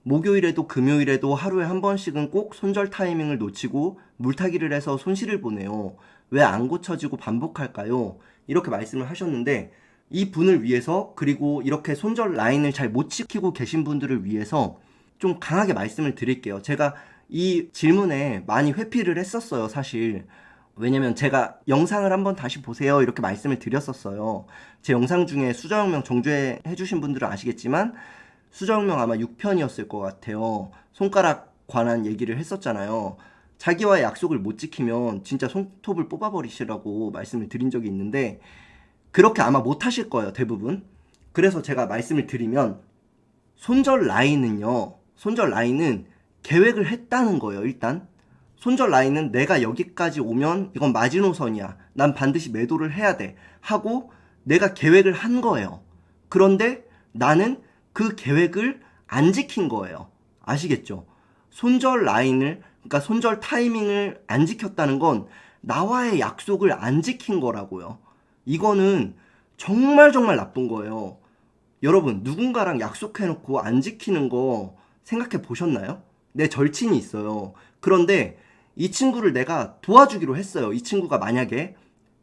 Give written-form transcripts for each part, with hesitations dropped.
목요일에도 금요일에도 하루에 한 번씩은 꼭 손절 타이밍을 놓치고 물타기를 해서 손실을 보네요. 왜 안 고쳐지고 반복할까요? 이렇게 말씀을 하셨는데 이 분을 위해서 그리고 이렇게 손절 라인을 잘 못 지키고 계신 분들을 위해서 좀 강하게 말씀을 드릴게요. 제가 이 질문에 많이 회피를 했었어요, 사실. 왜냐면 제가 영상을 한번 다시 보세요 이렇게 말씀을 드렸었어요. 제 영상 중에 수저혁명 정주행 해주신 분들은 아시겠지만 수저혁명 아마 6편이었을 것 같아요. 손가락 관한 얘기를 했었잖아요. 자기와의 약속을 못 지키면 진짜 손톱을 뽑아버리시라고 말씀을 드린 적이 있는데 그렇게 아마 못 하실 거예요, 대부분. 그래서 제가 말씀을 드리면 손절 라인은요. 손절 라인은 계획을 했다는 거예요, 일단. 손절 라인은 내가 여기까지 오면 이건 마지노선이야. 난 반드시 매도를 해야 돼. 하고 내가 계획을 한 거예요. 그런데 나는 그 계획을 안 지킨 거예요. 아시겠죠? 손절 라인을, 그러니까 손절 타이밍을 안 지켰다는 건 나와의 약속을 안 지킨 거라고요. 이거는 정말 정말 나쁜 거예요. 여러분, 누군가랑 약속해놓고 안 지키는 거 생각해 보셨나요? 내 절친이 있어요. 그런데 이 친구를 내가 도와주기로 했어요. 이 친구가 만약에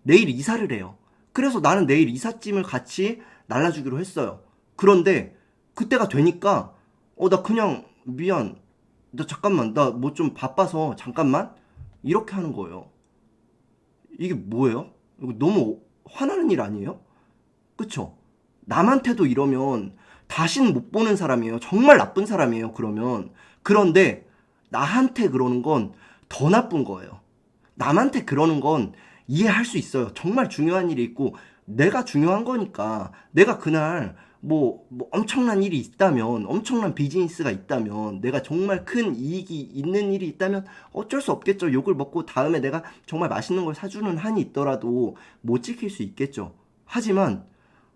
내일 이사를 해요. 그래서 나는 내일 이삿짐을 같이 날라주기로 했어요. 그런데 그때가 되니까 나 그냥 미안. 나 잠깐만. 나 뭐 좀 바빠서 잠깐만. 이렇게 하는 거예요. 이게 뭐예요? 이거 너무 화나는 일 아니에요? 그쵸? 남한테도 이러면 다시는 못 보는 사람이에요. 정말 나쁜 사람이에요, 그러면. 그런데 나한테 그러는 건 더 나쁜 거예요. 남한테 그러는 건 이해할 수 있어요. 정말 중요한 일이 있고 내가 중요한 거니까 내가 그날 뭐 엄청난 일이 있다면 엄청난 비즈니스가 있다면 내가 정말 큰 이익이 있는 일이 있다면 어쩔 수 없겠죠. 욕을 먹고 다음에 내가 정말 맛있는 걸 사주는 한이 있더라도 못 지킬 수 있겠죠. 하지만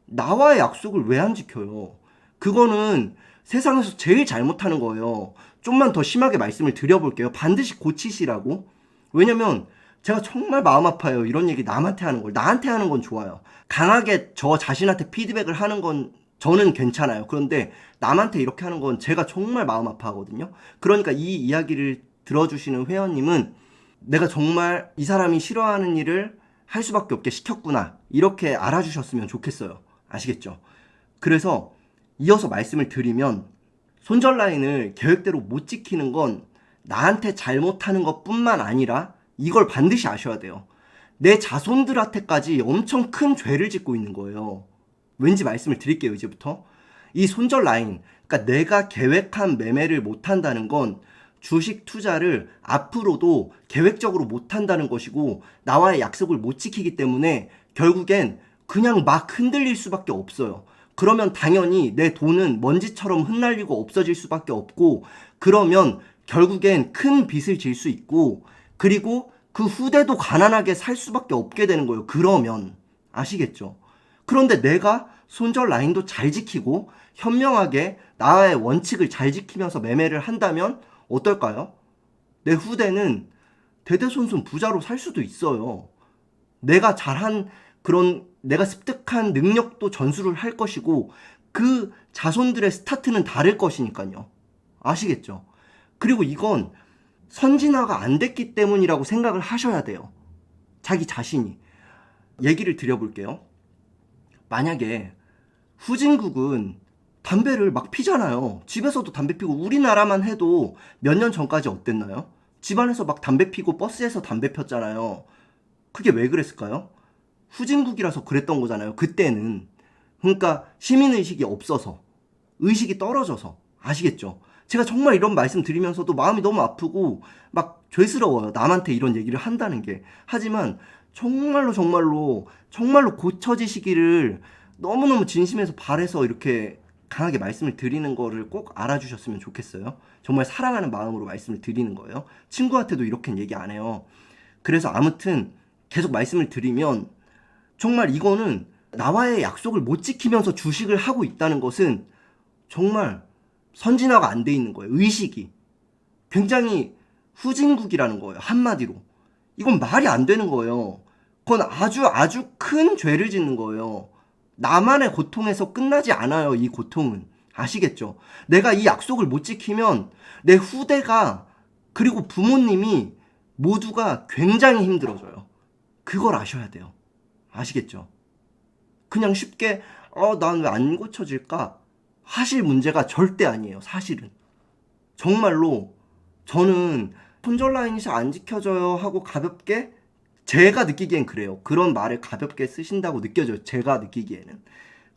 나와의 약속을 왜 안 지켜요? 그거는 세상에서 제일 잘못하는 거예요. 좀만 더 심하게 말씀을 드려볼게요. 반드시 고치시라고. 왜냐면 제가 정말 마음 아파요. 이런 얘기 남한테 하는 걸. 나한테 하는 건 좋아요. 강하게 저 자신한테 피드백을 하는 건 저는 괜찮아요. 그런데 남한테 이렇게 하는 건 제가 정말 마음 아파하거든요. 그러니까 이 이야기를 들어주시는 회원님은 내가 정말 이 사람이 싫어하는 일을 할 수밖에 없게 시켰구나. 이렇게 알아주셨으면 좋겠어요. 아시겠죠? 그래서 이어서 말씀을 드리면 손절 라인을 계획대로 못 지키는 건 나한테 잘못하는 것뿐만 아니라 이걸 반드시 아셔야 돼요. 내 자손들한테까지 엄청 큰 죄를 짓고 있는 거예요. 왠지 말씀을 드릴게요, 이제부터. 이 손절 라인, 그러니까 내가 계획한 매매를 못 한다는 건 주식 투자를 앞으로도 계획적으로 못 한다는 것이고 나와의 약속을 못 지키기 때문에 결국엔 그냥 막 흔들릴 수밖에 없어요. 그러면 당연히 내 돈은 먼지처럼 흩날리고 없어질 수밖에 없고 그러면 결국엔 큰 빚을 질 수 있고 그리고 그 후대도 가난하게 살 수밖에 없게 되는 거예요. 그러면 아시겠죠? 그런데 내가 손절 라인도 잘 지키고 현명하게 나의 원칙을 잘 지키면서 매매를 한다면 어떨까요? 내 후대는 대대손손 부자로 살 수도 있어요. 내가 잘한 그런 내가 습득한 능력도 전수를 할 것이고 그 자손들의 스타트는 다를 것이니까요. 아시겠죠? 그리고 이건 선진화가 안 됐기 때문이라고 생각을 하셔야 돼요. 자기 자신이. 얘기를 드려볼게요. 만약에 후진국은 담배를 막 피잖아요. 집에서도 담배 피고 우리나라만 해도 몇 년 전까지 어땠나요? 집안에서 막 담배 피고 버스에서 담배 폈잖아요. 그게 왜 그랬을까요? 후진국이라서 그랬던 거잖아요. 그때는. 그러니까 시민의식이 없어서 의식이 떨어져서 아시겠죠? 제가 정말 이런 말씀 드리면서도 마음이 너무 아프고 막 죄스러워요. 남한테 이런 얘기를 한다는 게. 하지만 정말로 정말로 정말로 고쳐지시기를 너무너무 진심에서 바래서 이렇게 강하게 말씀을 드리는 거를 꼭 알아주셨으면 좋겠어요. 정말 사랑하는 마음으로 말씀을 드리는 거예요. 친구한테도 이렇게는 얘기 안 해요. 그래서 아무튼 계속 말씀을 드리면 정말 이거는 나와의 약속을 못 지키면서 주식을 하고 있다는 것은 정말 선진화가 안 돼 있는 거예요. 의식이. 굉장히 후진국이라는 거예요. 한마디로. 이건 말이 안 되는 거예요. 그건 아주 아주 큰 죄를 짓는 거예요. 나만의 고통에서 끝나지 않아요. 이 고통은. 아시겠죠? 내가 이 약속을 못 지키면 내 후대가 그리고 부모님이 모두가 굉장히 힘들어져요. 그걸 아셔야 돼요. 아시겠죠? 그냥 쉽게 난 왜 안 고쳐질까? 하실 문제가 절대 아니에요. 사실은. 정말로 저는 손절 라인이 잘 안 지켜져요 하고 가볍게 제가 느끼기엔 그래요. 그런 말을 가볍게 쓰신다고 느껴져요. 제가 느끼기에는.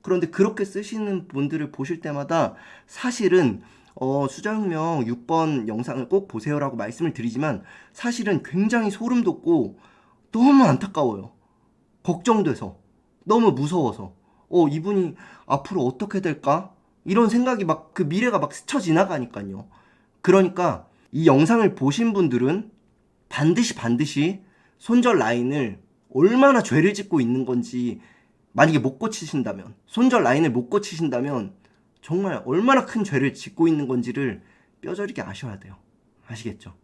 그런데 그렇게 쓰시는 분들을 보실 때마다 사실은 수자혁명 6번 영상을 꼭 보세요라고 말씀을 드리지만 사실은 굉장히 소름 돋고 너무 안타까워요. 걱정돼서 너무 무서워서 이분이 앞으로 어떻게 될까? 이런 생각이 막 그 미래가 막 스쳐 지나가니까요. 그러니까 이 영상을 보신 분들은 반드시 손절 라인을 얼마나 죄를 짓고 있는 건지 만약에 못 고치신다면 손절 라인을 못 고치신다면 정말 얼마나 큰 죄를 짓고 있는 건지를 뼈저리게 아셔야 돼요. 아시겠죠?